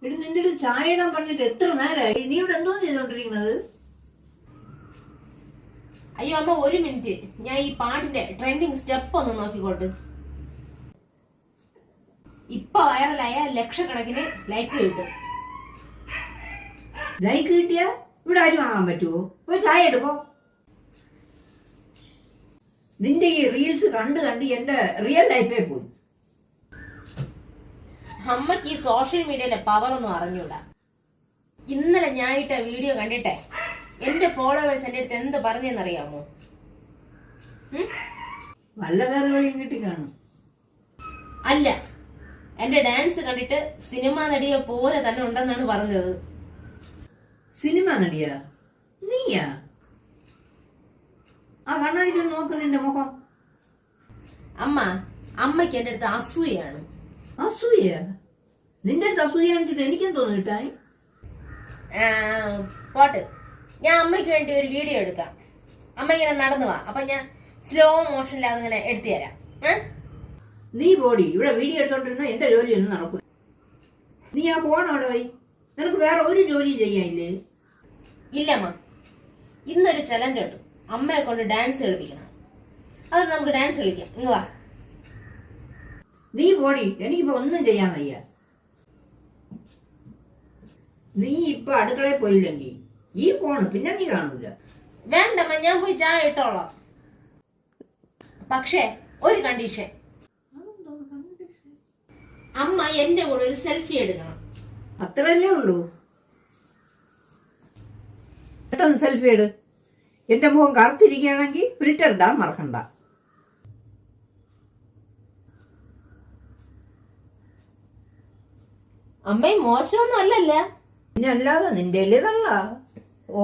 എടി നിന്റെ അടുത്ത് ചായ ഇടാൻ പറഞ്ഞിട്ട് എത്ര നേരമായി? നീ ഇവിടെ എന്തോ ചെയ്തോണ്ടിരിക്കുന്നത്? അയ്യോ അമ്മ, ഒരു മിനിറ്റ്, ഞാൻ ഈ പാട്ടിന്റെ ട്രെൻഡിങ് സ്റ്റെപ്പ് ഒന്ന് നോക്കിക്കോട്ട്. ഇപ്പൊ വൈറലായ ലക്ഷക്കണക്കിന് ലൈക്ക് കിട്ടും. ലൈക്ക് കിട്ടിയാ ഇവിടെ ആരും വാങ്ങാൻ പറ്റുമോ? പോയി ചായ എടുപ്പോ. നിന്റെ ഈ റീൽസ് കണ്ട് കണ്ട് എന്റെ റിയൽ ലൈഫേ പോയി. അമ്മക്ക് ഈ സോഷ്യൽ മീഡിയയിലെ പവർ ഒന്നും അറിഞ്ഞൂടാ. ഇന്നലെ ഞാൻ ഇട്ട വീഡിയോ കണ്ടിട്ടെ എന്റെ ഫോളോവേഴ്സ് എന്റെ അടുത്ത് എന്ത് പറഞ്ഞെന്നറിയാമോ? വല്ല കയറുകളിയും കിട്ടി കാണും. അല്ല, എന്റെ ഡാൻസ് കണ്ടിട്ട് സിനിമാ നടിയെ പോലെ തന്നെ ഉണ്ടെന്നാണ് പറഞ്ഞത്. സിനിമ നടിയാ? നീയാ? ആ കണ്ണടിച്ച് നോക്ക് നിന്റെ മുഖം. അമ്മയ്ക്ക് എന്റെ അടുത്ത് അസൂയാണ്. അസൂയ? നിന്റെ അടുത്ത് അസൂയ കാണിച്ചിട്ട് എനിക്കെന്തോ കിട്ടായി? പോട്ട്, ഞാൻ അമ്മയ്ക്ക് വേണ്ടി ഒരു വീഡിയോ എടുക്കാം. അമ്മ ഇങ്ങനെ നടന്നു വാ, അപ്പൊ ഞാൻ സ്ലോ മോഷനിൽ അതിങ്ങനെ എടുത്തു തരാം. നീ പോടി, ഇവിടെ വീഡിയോ എടുത്തോണ്ടിരുന്ന എന്റെ ജോലിയൊന്നും നടക്കും. നീ ആ ഫോൺ അവിടെ പോയി. നിനക്ക് വേറെ ഒരു ജോലി ചെയ്യാനില്ലേ? ഇല്ലമ്മ, ഇന്നൊരു ചലഞ്ച് ഉണ്ട്. അമ്മയെ കൊണ്ട് ഡാൻസ് കളിപ്പിക്കണം. അത് നമുക്ക് ഡാൻസ് കളിക്കാം. ഇങ്ങ് വാ. നീ പോടി, എനിക്കിപ്പോ ഒന്നും ചെയ്യാൻ വയ്യ. നീ ഇപ്പൊ അടുക്കളയിൽ പോയില്ലെങ്കിൽ ഈ ഫോണ് പിന്നെ നീ കാണൂല. വേണ്ടമ്മ, ഞാൻ പോയി ചായ ഇട്ടോളാം. പക്ഷേ ഒരു കണ്ടീഷൻ, അമ്മ എന്റെ കൂടെ ഒരു സെൽഫി എടുക്കണം. അത്രല്ലേ ഉള്ളൂ? പെട്ടെന്ന് സെൽഫി എടു. എന്റെ മുഖം കറുത്തിരിക്കുകയാണെങ്കിൽ ഫിൽറ്റർ ഇടാൻ മറക്കണ്ട. അമ്മയും മോശമൊന്നും അല്ലല്ല. പിന്നെ അല്ലാതെ നിന്റെ ഇതല്ല. ഓ